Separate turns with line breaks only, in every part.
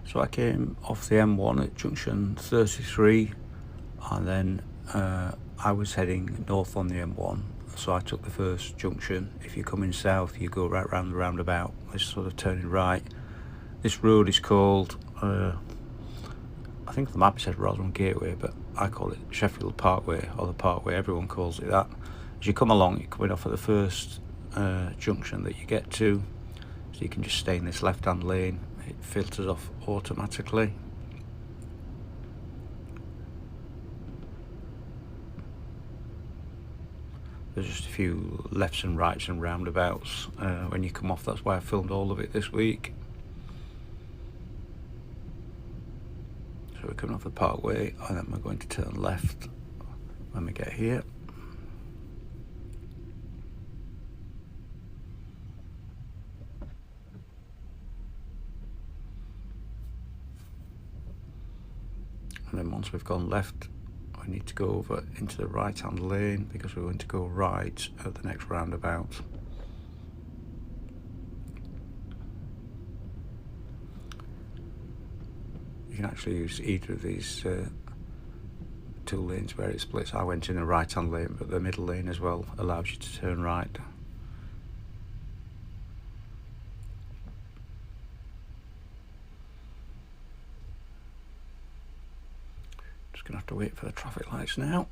So I came off the M1 at junction 33, and then I was heading north on the M1, so I took the first junction. If you're coming south, you go right round the roundabout, this sort of turning right. This road is called, I think the map said Roswell Gateway, but I call it Sheffield Parkway, or the Parkway, everyone calls it that. As you come along, you're coming off at the first junction that you get to, so you can just stay in this left-hand lane. It filters off automatically. There's just a few lefts and rights and roundabouts when you come off. That's why I filmed all of it this week. So we're coming off the Parkway, and then we're going to turn left when we get here. And then once we've gone left, we need to go over into the right hand lane because we're going to go right at the next roundabout. You can actually use either of these two lanes where it splits. I went in the right hand lane, but the middle lane as well allows you to turn right. Gonna have to wait for the traffic lights now.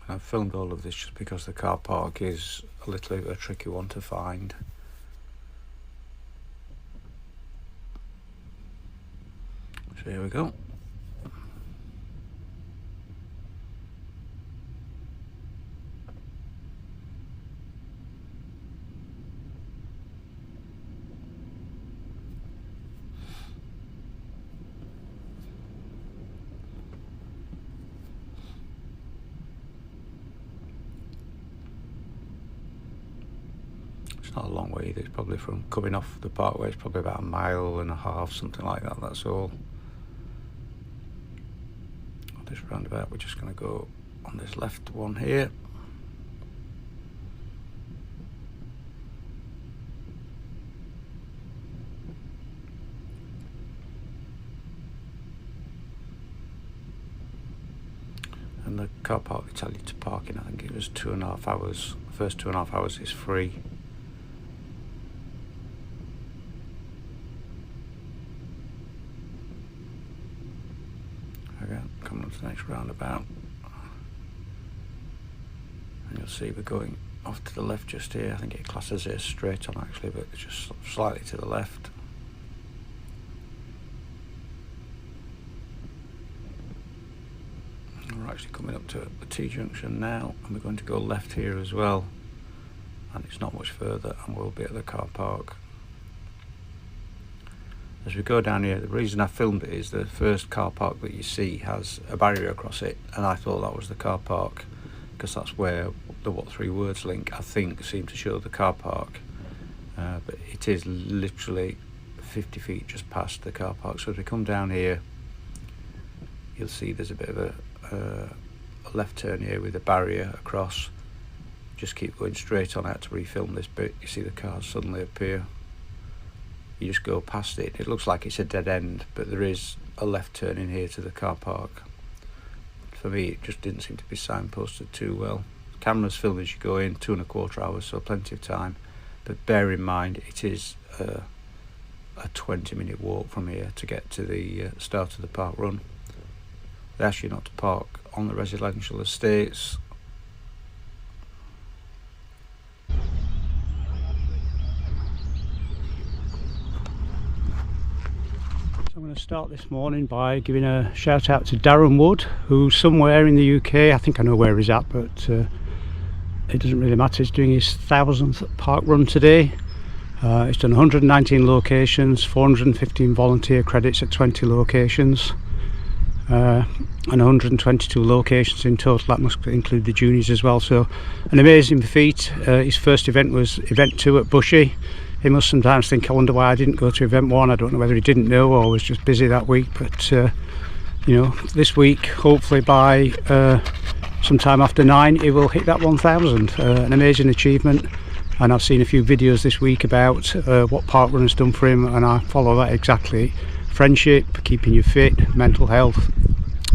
I've filmed all of this just because the car park is a little bit of a tricky one to find. So here we go. Not a long way either. It's probably from coming off the Parkway, it's probably about 1.5 miles, something like that, that's all. On this roundabout we're just going to go on this left one here. And the car park they tell you to park in, I think it was 2.5 hours. The first 2.5 hours is free. Again, coming up to the next roundabout, and you'll see we're going off to the left just here. I think it classes it straight on actually, but it's just slightly to the left. And we're actually coming up to the T-junction now, and we're going to go left here as well, and it's not much further, and we'll be at the car park. As we go down here, the reason I filmed it is the first car park that you see has a barrier across it, and I thought that was the car park because that's where the What Three Words link, I think, seemed to show the car park, but it is literally 50 feet just past the car park. So as we come down here, you'll see there's a bit of a left turn here with a barrier across. Just keep going straight on. I had to refilm this bit. You see the cars suddenly appear. You just go past it. It looks like it's a dead end, but there is a left turn in here to the car park. For me, it just didn't seem to be signposted too well. Cameras film as you go in, 2.25 hours, so plenty of time. But bear in mind, it is a 20-minute walk from here to get to the start of the Parkrun. They ask you not to park on the residential estates. I'm going to start this morning by giving a shout out to Darren Wood, who's somewhere in the UK. I think I know where he's at, but it doesn't really matter. He's doing his 1000th Parkrun today. He's done 119 locations, 415 volunteer credits at 20 locations, and 122 locations in total. That must include the juniors as well. So an amazing feat. His first event was event 2 at Bushy
he must sometimes think, I wonder why I didn't go to event 1. I don't know whether he didn't know or was just busy that week, but you know, this week, hopefully by sometime after 9, he will hit that 1,000. An amazing achievement, and I've seen a few videos this week about what Parkrun has done for him, and I follow that exactly. Friendship, keeping you fit, mental health,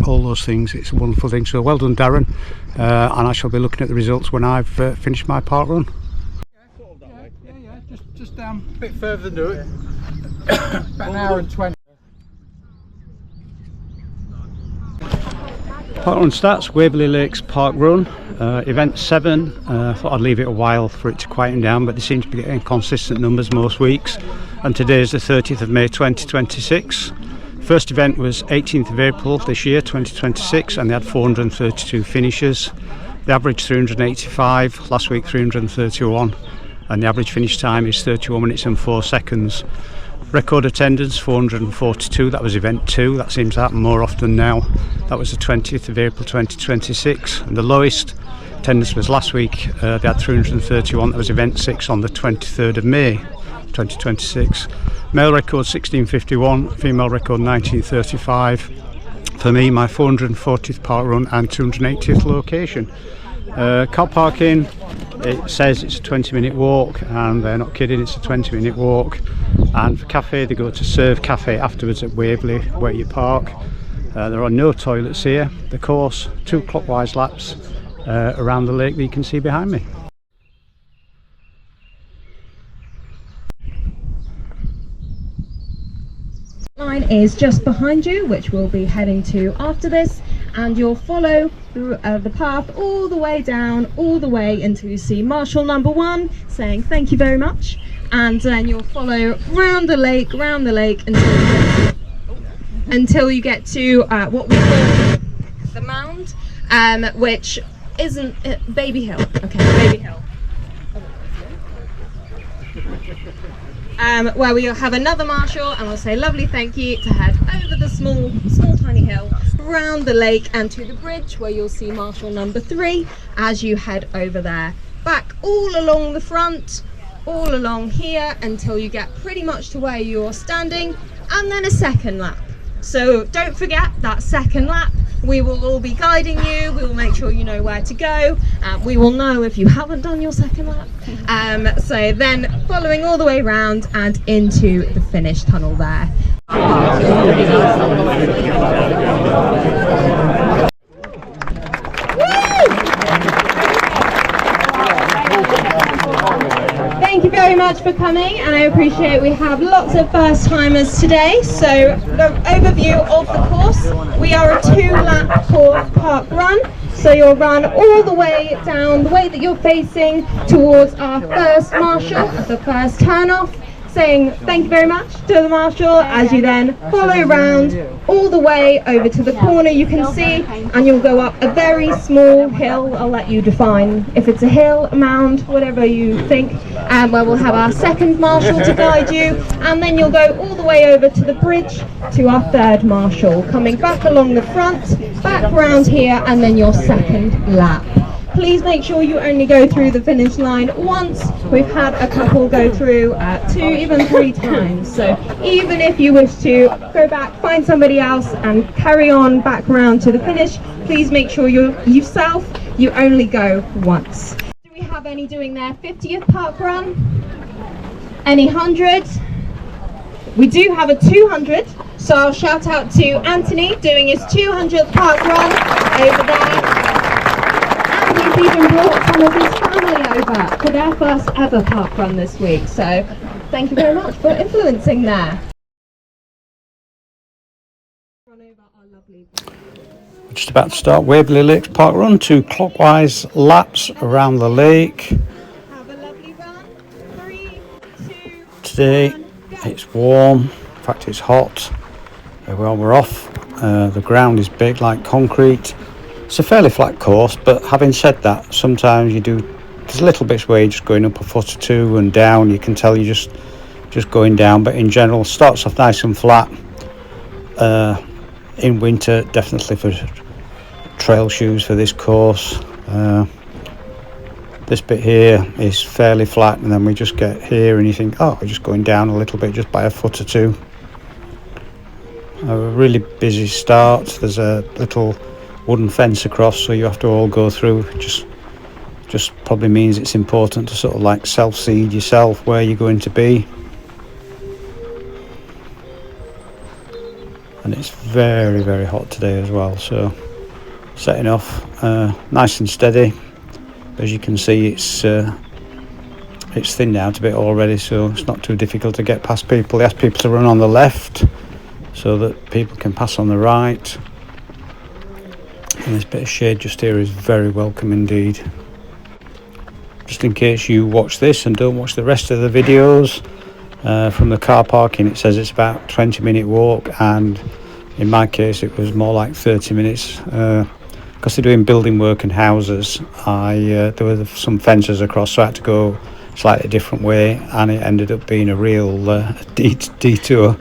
all those things. It's a wonderful thing. So well done, Darren, and I shall be looking at the results when I've finished my parkrun. Yeah, just down a bit further than it. About an hour and 20. Parkrun stats: Waverley Lakes Parkrun, event 7. I thought I'd leave it a while for it to quieten down, but they seem to be getting consistent numbers most weeks. And today is the 30th of May 2026. First event was 18th of April this year, 2026, and they had 432 finishers. The average 385, last week 331, and the average finish time is 31 minutes and 4 seconds. Record attendance 442, that was event 2, that seems to happen more often now. That was the 20th of April 2026, and the lowest attendance was last week. They had 331, that was event 6 on the 23rd of May 2026. Male record 1651, female record 1935. For me, my 440th parkrun and 280th location. Car parking, it says it's a 20-minute walk, and they're not kidding, it's a 20-minute walk. And for Café, they go to Serve Café afterwards at Waverley, where you park. There are no toilets here. The course, 2 clockwise laps around the lake that you can see behind me.
Line is just behind you, which we'll be heading to after this, and you'll follow the path all the way down, all the way until you see Marshal number 1 saying thank you very much, and then you'll follow round the lake until you get to what we call the mound, which isn't Baby Hill. Okay, Baby Hill. Where we'll have another marshal and we'll say lovely thank you to head over the small tiny hill, round the lake and to the bridge, where you'll see marshal number 3 as you head over there. Back all along the front, all along here until you get pretty much to where you're standing, and then a second lap. So don't forget that second lap. We will all be guiding you, we will make sure you know where to go, we will know if you haven't done your second lap. So then following all the way round and into the finish tunnel there. Thank you very much for coming, and I appreciate we have lots of first timers today. So the overview of the course: we are a 2-lap course park run, so you'll run all the way down the way that you're facing towards our first marshal, the first turn off, saying thank you very much to the marshal, as you then follow round all the way over to the corner you can see, and you'll go up a very small hill. I'll let you define if it's a hill, a mound, whatever you think, where we'll have our second marshal to guide you, and then you'll go all the way over to the bridge to our third marshal, coming back along the front, back round here, and then your second lap. Please make sure you only go through the finish line once. We've had a couple go through 2, even 3 times. So even if you wish to go back, find somebody else and carry on back around to the finish, please make sure you only go once. Do we have any doing their 50th park run? Any 100? We do have a 200, so I'll shout out to Anthony doing his 200th park run over there. He's even brought some of his family over for their first ever park run this week, so thank you very much for influencing there.
We're just about to start Waverley Lakes Parkrun, 2 clockwise laps around the lake.
Have a lovely run. 3, 2,
Today it's warm, in fact it's hot. Well, we're off. The ground is big like concrete. It's a fairly flat course, but having said that, sometimes there's little bits where you're just going up a foot or 2 and down. You can tell you're just going down, but in general starts off nice and flat. In winter, definitely for trail shoes for this course. This bit here is fairly flat, and then we just get here and you think, oh, we're just going down a little bit, just by a foot or two. A really busy start. There's a little wooden fence across, so you have to all go through. Just probably means it's important to sort of like self-seed yourself where you're going to be. And it's very, very hot today as well, so setting off nice and steady. As you can see, it's thinned out a bit already, so it's not too difficult to get past people. They ask people to run on the left so that people can pass on the right. And this bit of shade just here is very welcome indeed. Just in case you watch this and don't watch the rest of the videos, from the car parking, it says it's about a 20-minute walk, and in my case it was more like 30 minutes. Because they're doing building work and houses, there were some fences across, so I had to go slightly different way, and it ended up being a real detour.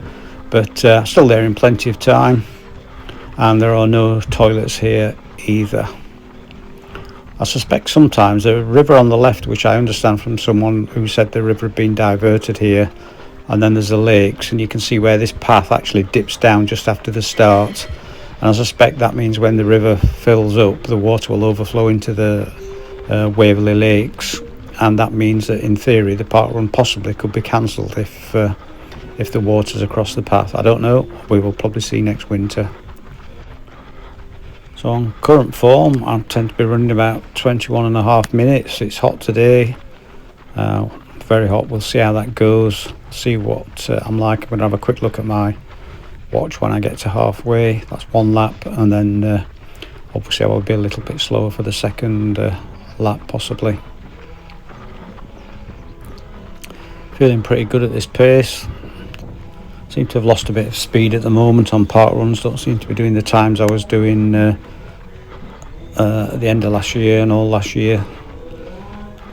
But still there in plenty of time, and there are no toilets here either. I suspect sometimes the river on the left, which I understand from someone who said the river had been diverted here, and then there's the lakes, and you can see where this path actually dips down just after the start. And I suspect that means when the river fills up, the water will overflow into the Waverley Lakes, and that means that in theory the parkrun possibly could be cancelled if the water's across the path. I don't know. We will probably see next winter. So on current form, I tend to be running about 21.5 minutes. It's hot today, very hot. We'll see how that goes, see what I'm like. I'm going to have a quick look at my watch when I get to halfway. That's one lap, and then obviously I will be a little bit slower for the second lap possibly. Feeling pretty good at this pace. Seem to have lost a bit of speed at the moment on park runs. Don't seem to be doing the times I was doing at the end of last year and all last year.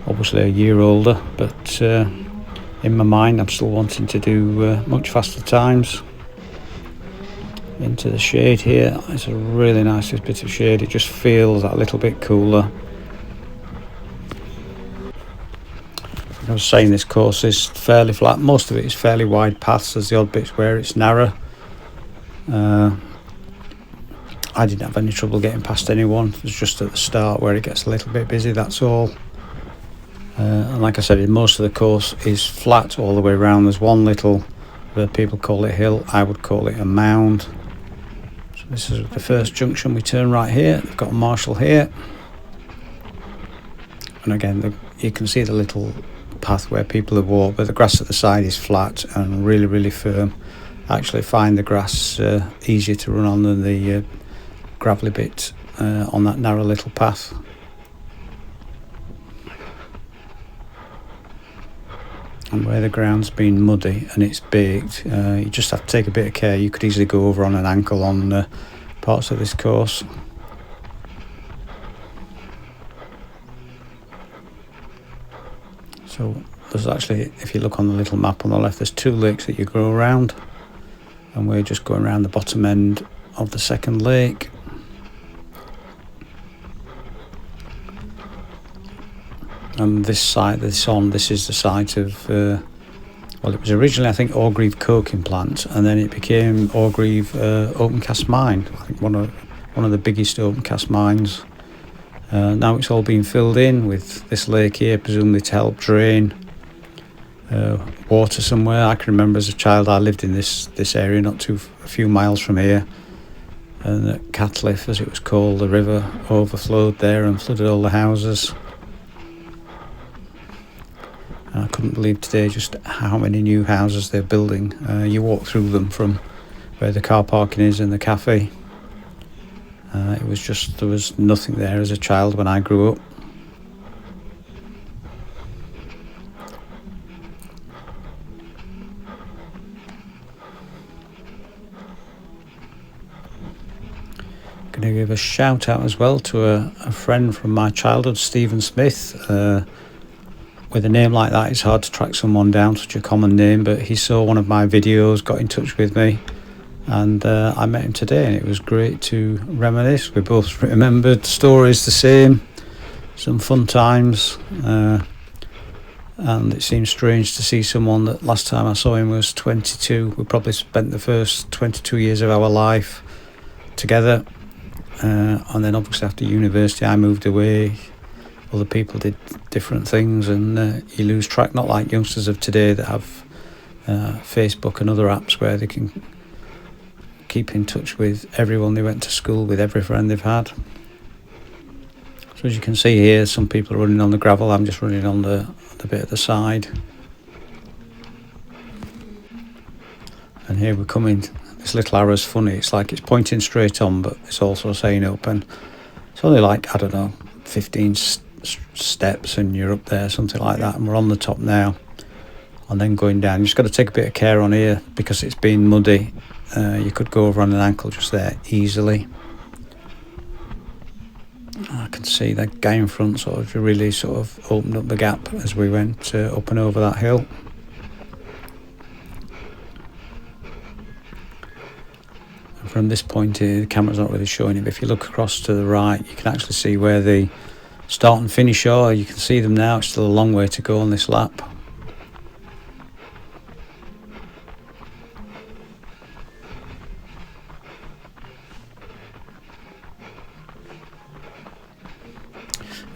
Obviously a year older, but in my mind I'm still wanting to do much faster times. Into the shade here. It's a really nice bit of shade. It just feels that little bit cooler. I was saying this course is fairly flat. Most of it is fairly wide paths. There's the odd bits where it's narrow. I didn't have any trouble getting past anyone. It was just at the start where it gets a little bit busy, that's all. And like I said, most of the course is flat all the way around. There's one little, people call it hill, I would call it a mound. So this is the first junction. We turn right here. They've got a marshal here. And again, you can see the little path where people have walked, but the grass at the side is flat and really, really firm. I actually find the grass easier to run on than the gravelly bit on that narrow little path. And where the ground's been muddy and it's baked, you just have to take a bit of care. You could easily go over on an ankle on parts of this course. So there's actually, if you look on the little map on the left, there's 2 lakes that you go around, and we're just going around the bottom end of the second lake. And this site this is the site of well, it was originally I think Orgreave coking plant, and then it became Orgreave open cast mine. I think one of the biggest open cast mines. Now it's all been filled in with this lake here, presumably to help drain water somewhere. I can remember as a child I lived in this area, a few miles from here, and at Catliff, as it was called, the river overflowed there and flooded all the houses. And I couldn't believe today just how many new houses they're building. You walk through them from where the car parking is and the cafe. It was just, there was nothing there as a child when I grew up. Going to give a shout out as well to a friend from my childhood, Stephen Smith. With a name like that, it's hard to track someone down, such a common name, but he saw one of my videos, got in touch with me, and I met him today, and it was great to reminisce. We both remembered stories the same,
some fun times, and it seems strange to see someone that last time I saw him was 22. We probably spent the first 22 years of our life together, and then obviously after university I moved away. Other people did different things, and you lose track, not like youngsters of today that have Facebook and other apps where they can keep in touch with everyone they went to school with, every friend they've had. So as you can see here, some people are running on the gravel, I'm just running on the bit at the side. And here we're coming, this little arrow's funny, it's like it's pointing straight on, but it's also saying open. It's only like, I don't know, 15 steps and you're up there, something like that, and we're on the top now. And then going down, you just got to take a bit of care on here because it's been muddy. You could go over on an ankle just there easily. I can see that guy in front sort of really sort of opened up the gap as we went up and over that hill. And from this point here, the camera's not really showing it, but if you look across to the right, you can actually see where the start and finish are. You can see them now. It's still a long way to go on this lap.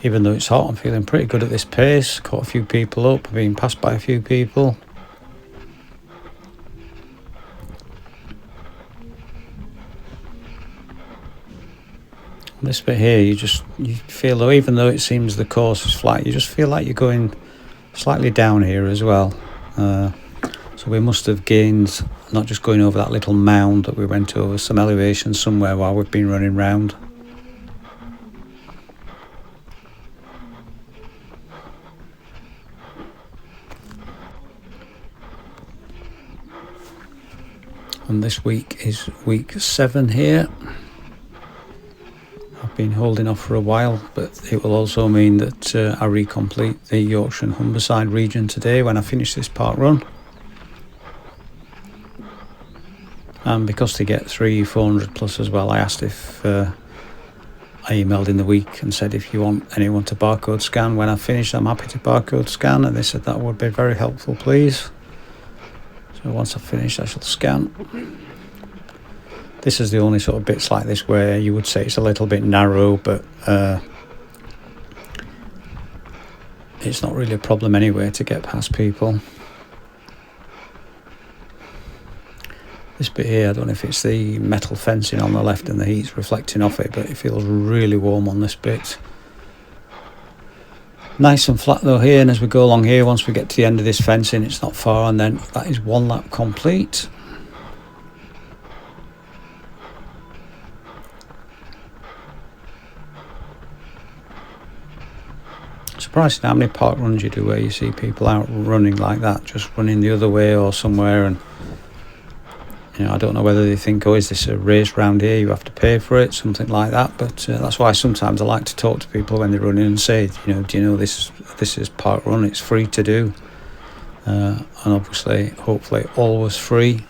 Even though it's hot, I'm feeling pretty good at this pace. Caught a few people up, being passed by a few people. This bit here, you feel, though, even though it seems the course is flat, you just feel like you're going slightly down here as well. So we must have gained, not just going over that little mound that we went over, some elevation somewhere while we've been running round. And this week is week 7 here. I've been holding off for a while, but it will also mean that I recomplete the Yorkshire and Humber side region today when I finish this park run. And because they get 400 plus as well, I asked if I emailed in the week and said if you want anyone to barcode scan when I finish, I'm happy to barcode scan, and they said that would be very helpful, please. So once I've finished, I shall scan. This is the only sort of bits like this where you would say it's a little bit narrow, but it's not really a problem anyway to get past people. This bit here, I don't know if it's the metal fencing on the left and the heat's reflecting off it, but it feels really warm on this bit. Nice and flat though here, and as we go along here, once we get to the end of this fencing, it's not far, and then that is one lap complete. Surprising how many park runs you do where you see people out running like that, just running the other way or somewhere, and you know, I don't know whether they think, oh, is this a race round here, you have to pay for it, something like that. But that's why sometimes I like to talk to people when they're running and say, you know, do you know this is park run, it's free to do, and obviously hopefully always free.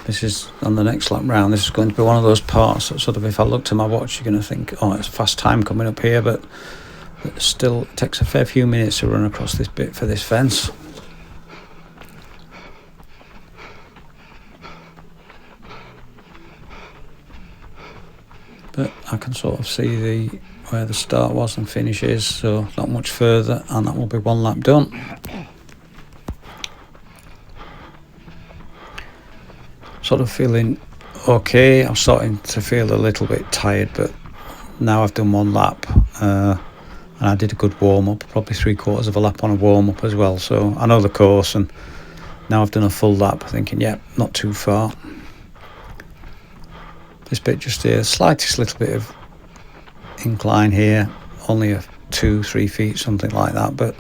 This is on the next lap round. This is going to be one of those parts that sort of, if I look to my watch, you're going to think, oh, it's fast time coming up here, but it still takes a fair few minutes to run across this bit for this fence. But I can sort of see where the start was and finish is, so not much further, and that will be one lap done. Sort of feeling okay. I'm starting to feel a little bit tired, but now I've done one lap, and I did a good warm-up, probably 3/4 of a lap on a warm-up as well, so I know the course, and now I've done a full lap thinking, yeah, not too far. This bit just here, slightest little bit of incline here, only a 2-3 feet, something like that, but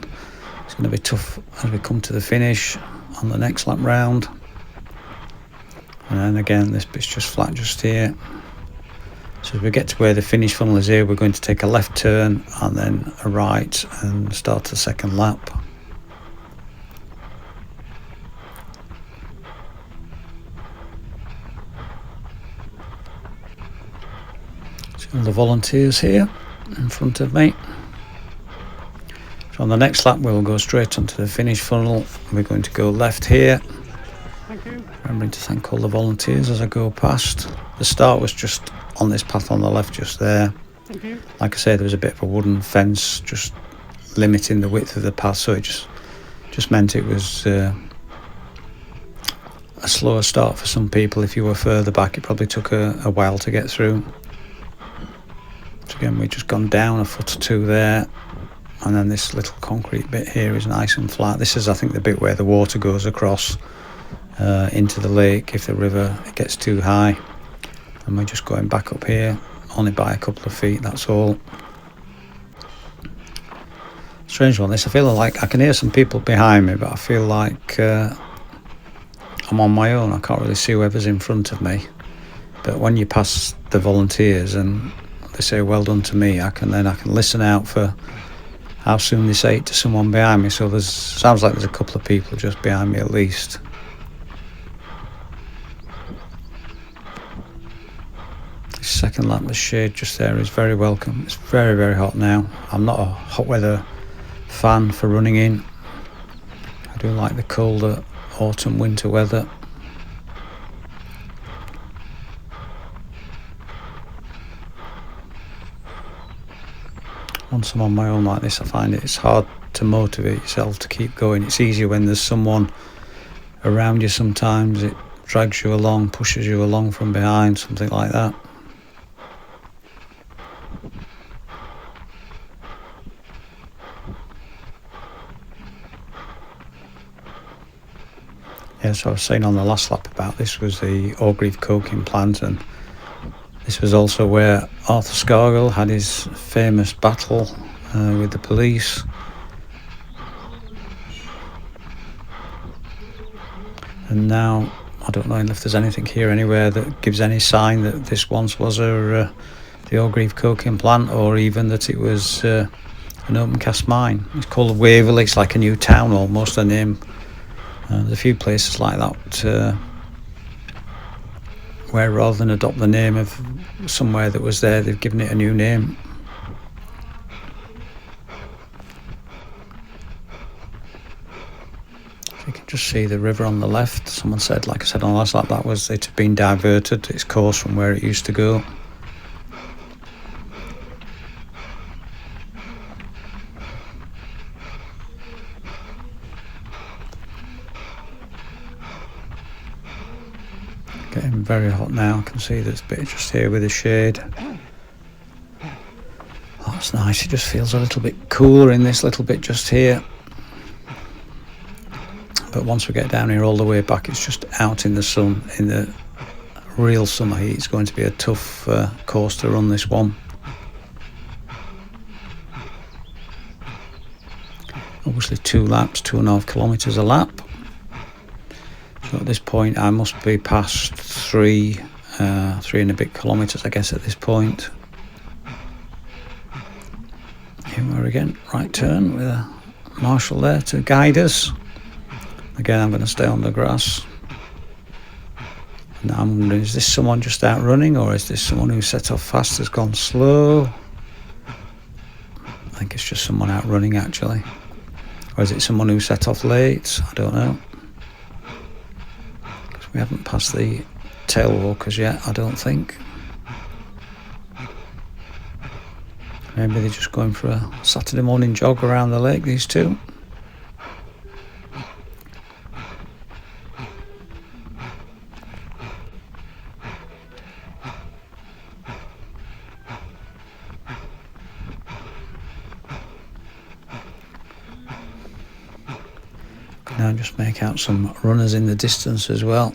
it's going to be tough as we come to the finish on the next lap round. And then again, this bit's just flat just here. So as we get to where the finish funnel is here, we're going to take a left turn and then a right and start the second lap. So the volunteers here in front of me. So on the next lap we'll go straight onto the finish funnel. We're going to go left here.
Thank you.
Remembering to thank all the volunteers as I go past. The start was just on this path on the left, just there.
Thank you.
Like I say, there was a bit of a wooden fence just limiting the width of the path, so it just meant it was a slower start for some people. If you were further back, it probably took a while to get through. So again, we've just gone down a foot or two there, and then this little concrete bit here is nice and flat. This is, I think, the bit where the water goes across into the lake if the river gets too high. And we're just going back up here, only by a couple of feet, that's all. Strange one this. I feel like I can hear some people behind me, but I feel like I'm on my own. I can't really see whoever's in front of me. But when you pass the volunteers and they say well done to me, I can listen out for how soon they say it to someone behind me. So sounds like there's a couple of people just behind me at least. This second lap, the shade just there is very welcome. It's very, very hot now. I'm not a hot weather fan for running in. I do like the colder autumn winter weather. Once I'm on my own like this, I find it's hard to motivate yourself to keep going. It's easier when there's someone around you. Sometimes it drags you along, pushes you along from behind, something like that. Yeah, so I was saying on the last lap about this was the Orgreave coking plant, and this was also where Arthur Scargill had his famous battle with the police. And now I don't know if there's anything here anywhere that gives any sign that this once was the Orgreave coking plant, or even that it was an open cast mine. It's called Waverley Lakes, like a new town almost, the name. There's a few places like that where rather than adopt the name of somewhere that was there, they've given it a new name. You can just see the river on the left. Someone said, like I said on the last lap, that was it had been diverted, its course from where it used to go. Getting very hot now. I can see this bit just here with the shade. Oh, that's nice. It just feels a little bit cooler in this little bit just here. But once we get down here all the way back, it's just out in the sun, in the real summer heat. It's going to be a tough course to run, this one. Obviously 2 laps, 2.5 kilometres a lap. So at this point I must be past 3 and a bit kilometres, I guess, at this point. Here we are again, right turn with a marshal there to guide us. Again, I'm going to stay on the grass. Now I'm wondering, is this someone just out running, or is this someone who set off fast, has gone slow? I think it's just someone out running actually. Or is it someone who set off late? I don't know. We haven't passed the tail walkers yet, I don't think. Maybe they're just going for a Saturday morning jog around the lake, these two. Now just make out some runners in the distance as well.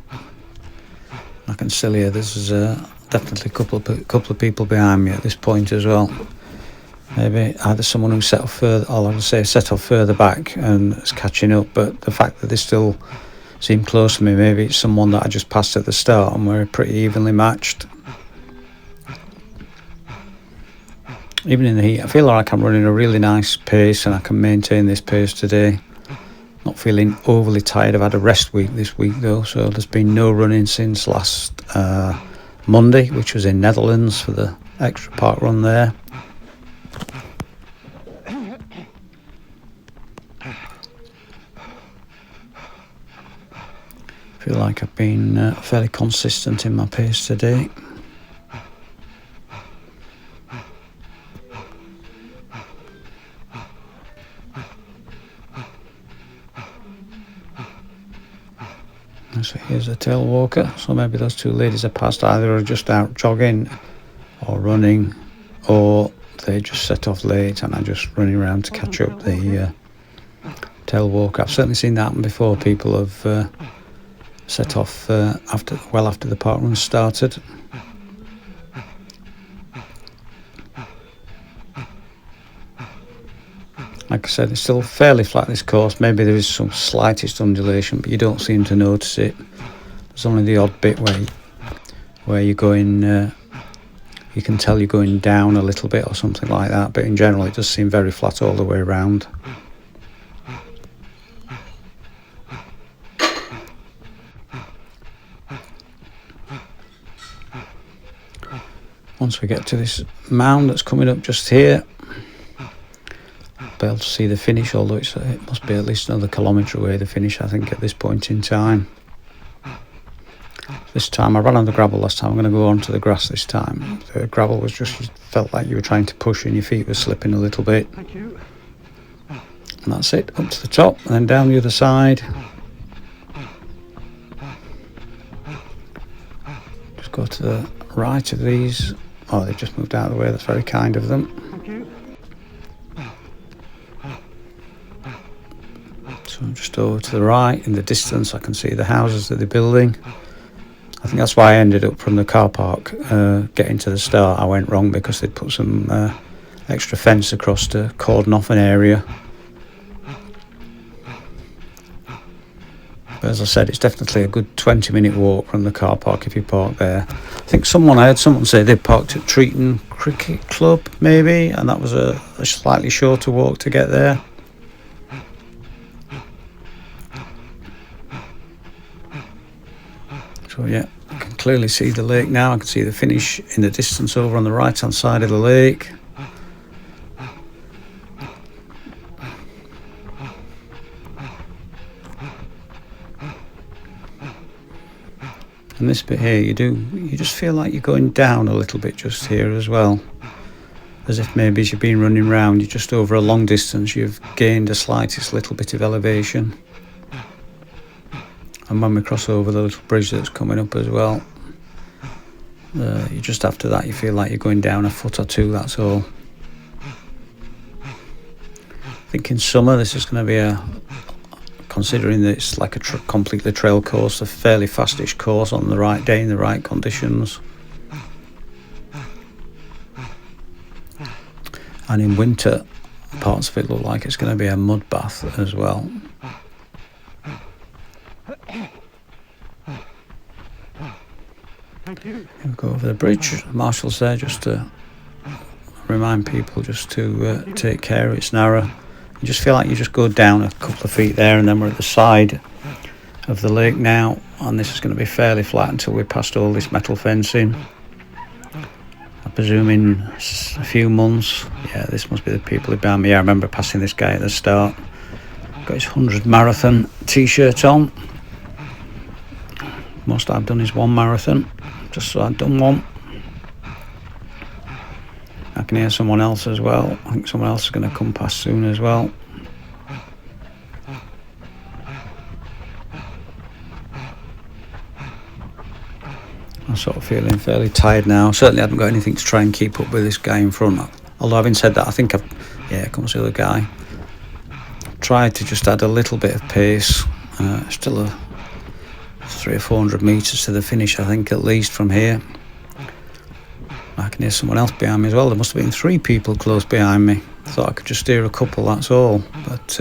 I can still hear there's definitely a couple of people behind me at this point as well. Maybe either someone who set off further, or I would say set off further back and is catching up, but the fact that they still seem close to me, maybe it's someone that I just passed at the start and we're pretty evenly matched. Even in the heat, I feel like I'm running a really nice pace and I can maintain this pace today. Not feeling overly tired. I've had a rest week this week though, so there's been no running since last Monday, which was in Netherlands for the
extra park run there. Feel like I've been fairly consistent in my pace today. So here's a tail walker, so maybe those two ladies are past, either are just out jogging or running, or they just set off late and are just running around to catch up the tail walker. I've certainly seen that happen before. People have set off after the park run started. Like I said, it's still fairly flat, this course. Maybe there is some slightest undulation, but you don't seem to notice it. There's only the odd bit where you're going, you can tell you're going down a little bit or something like that, but in general it does seem very flat all the way around. Once we get to this mound that's coming up just here, be able to see the finish, although it must be at least another kilometre away, the finish, I think, at this point in time. This time I ran on the gravel last time. I'm going to go on to the grass this time. The gravel was just, you felt like you were trying to push and your feet were slipping a little bit. And that's it, up to the top and then down the other side. Just go to the right of these. Oh, they've just moved out of the way, that's very kind of them. So just over to the right, in the distance I can see the houses that they're building. I think that's why I ended up from the car park getting to the start. I went wrong because they'd put some extra fence across to cordon off an area. But as I said, it's definitely a good 20-minute walk from the car park if you park there. I think I heard someone say they parked at Treaton Cricket Club maybe, and that was a slightly shorter walk to get there. So yeah, I can clearly see the lake now. I can see the finish in the distance over on the right hand side of the lake. And this bit here, you just feel like you're going down a little bit just here as well, as if maybe as you've been running round, you're just over a long distance, you've gained a slightest little bit of elevation. And when we cross over the little bridge that's coming up as well, you just after that you feel like you're going down a foot or two, that's all. I think in summer this is going to be considering that it's like a completely trail course, a fairly fastish course on the right day in the right conditions. And in winter, parts of it look like it's going to be a mud bath as well. Here we go over the bridge. The marshal's there just to remind people just to take care. It's narrow. You just feel like you just go down a couple of feet there, and then we're at the side of the lake now, and this is going to be fairly flat until we're past all this metal fencing. I presume in a few months. Yeah, this must be the people behind me. I remember passing this guy at the start. Got his 100 marathon t-shirt on. Most I've done is one marathon, just so I've done one. I can hear someone else as well. I think someone else is going to come past soon as well. I'm sort of feeling fairly tired now. Certainly I haven't got anything to try and keep up with this guy in front. Although having said that, I think yeah, comes the other guy. Tried to just add a little bit of pace. Still a 300 or 400 metres to the finish, I think, at least from here. I can hear someone else behind me as well. There must have been 3 people close behind me. Thought I could just hear a couple, that's all. But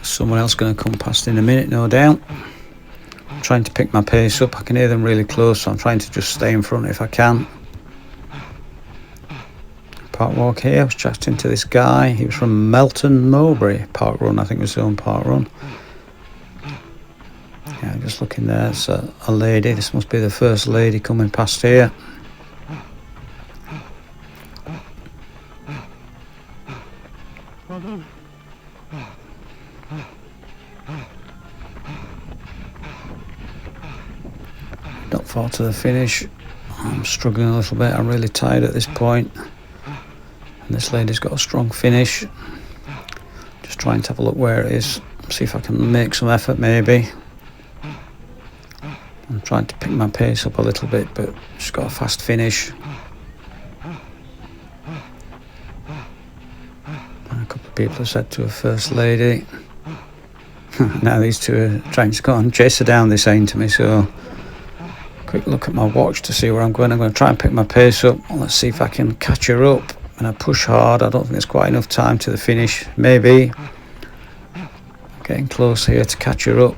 someone else going to come past in a minute, no doubt. I'm trying to pick my pace up. I can hear them really close, so I'm trying to just stay in front if I can. Park walk here. I was chatting to this guy. He was from Melton Mowbray Parkrun, I think it was his own Parkrun. Yeah, just looking there, it's a lady. This must be the first lady coming past here.
Not far to the finish. I'm struggling a little bit. I'm really tired at this point. And this lady's got a strong finish. Just trying to have a look where it is. See if I can make some effort maybe. I'm trying to pick my pace up a little bit, but she's got a fast finish. And a couple of people have said to her first lady. Now these two are trying to go and chase her down, they're saying to me, so quick look at my watch to see where I'm going. I'm going to try and pick my pace up. Let's see if I can catch her up. And I push hard. I don't think there's quite enough time to the finish. Maybe. Getting close here to catch her up.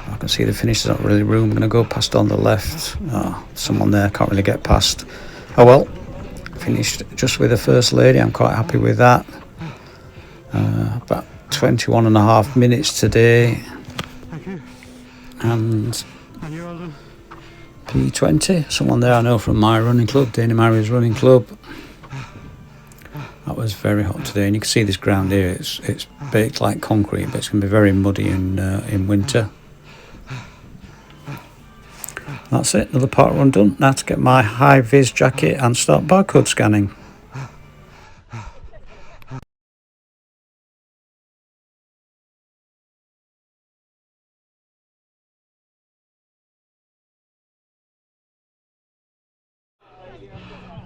I can see the finish, there's not really room. I'm going to go past on the left. Oh, someone there, can't really get past. Oh well, finished just with the first lady. I'm quite happy with that. About 21 and a half minutes today.
Thank you.
And
you're all done.
P20, someone there I know from my running club, Dana Marrier's running club. That was very hot today, and you can see this ground here, it's baked like concrete, but it's going to be very muddy in winter. That's it, another park run done. Now to get my high-vis jacket and start barcode scanning.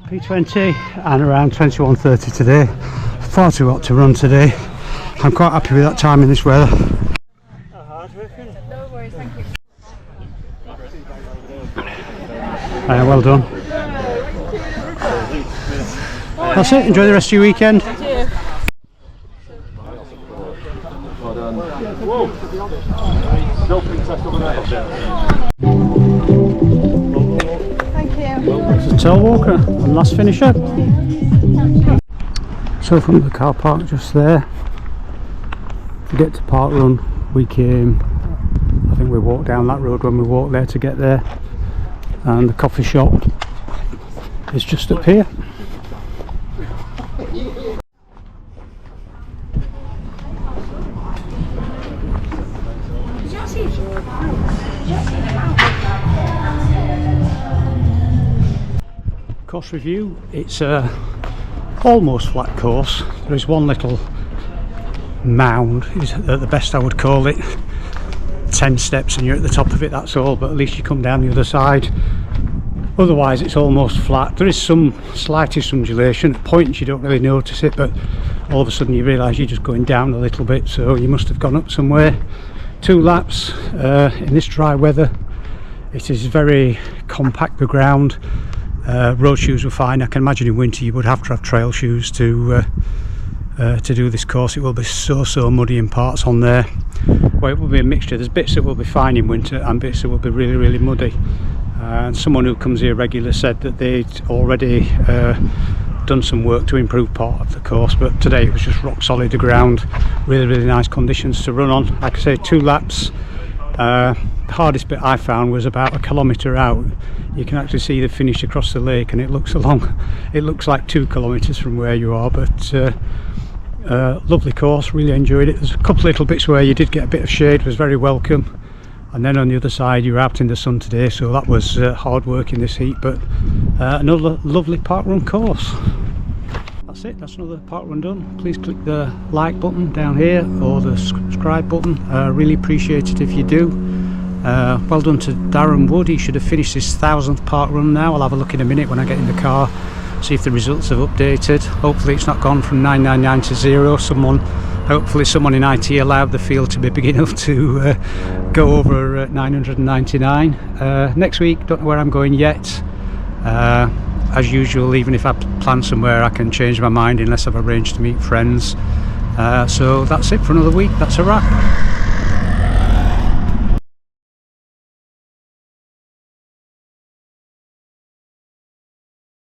P20 and around 21:30 today. Far too hot to run today. I'm quite happy with that time in this weather.
No worries, thank you.
Well done. That's it, enjoy the rest of your weekend.
Thank you.
It's a tail walker and last finisher. So from the car park just there, to get to Parkrun, we came, I think we walked down that road when we walked there to get there, and the coffee shop is just up here. Course review, it's a almost flat course. There is one little mound, is at the best I would call it, 10 steps and you're at the top of it, that's all, but at least you come down the other side. Otherwise it's almost flat. There is some slightest undulation at points, you don't really notice it, but all of a sudden you realise you're just going down a little bit, so you must have gone up somewhere. 2 laps in this dry weather. It is very compact, the ground. Road shoes were fine. I can imagine in winter you would have to have trail shoes to do this course. It will be so muddy in parts on there. Well, it will be a mixture. There's bits that will be fine in winter and bits that will be really muddy. And someone who comes here regularly said that they'd already done some work to improve part of the course, but today it was just rock solid ground. Really nice conditions to run on. Like I say, 2 laps. The hardest bit I found was about 1 kilometre out. You can actually see the finish across the lake, and it looks like 2 kilometres from where you are, but lovely course, really enjoyed it. There's a couple of little bits where you did get a bit of shade, was very welcome, and then on the other side you're out in the sun today, so that was hard work in this heat, but another lovely parkrun course. That's it, that's another parkrun done. Please click the like button down here or the subscribe button. Really appreciate it if you do. Well done to Darren Wood, he should have finished his 1000th parkrun now. I'll have a look in a minute when I get in the car, see if the results have updated. Hopefully it's not gone from 999 to 0. Hopefully someone in IT allowed the field to be big enough to go over 999. Next week, don't know where I'm going yet. As usual, even if I plan somewhere, I can change my mind unless I've arranged to meet friends. So that's it for another week. That's a wrap.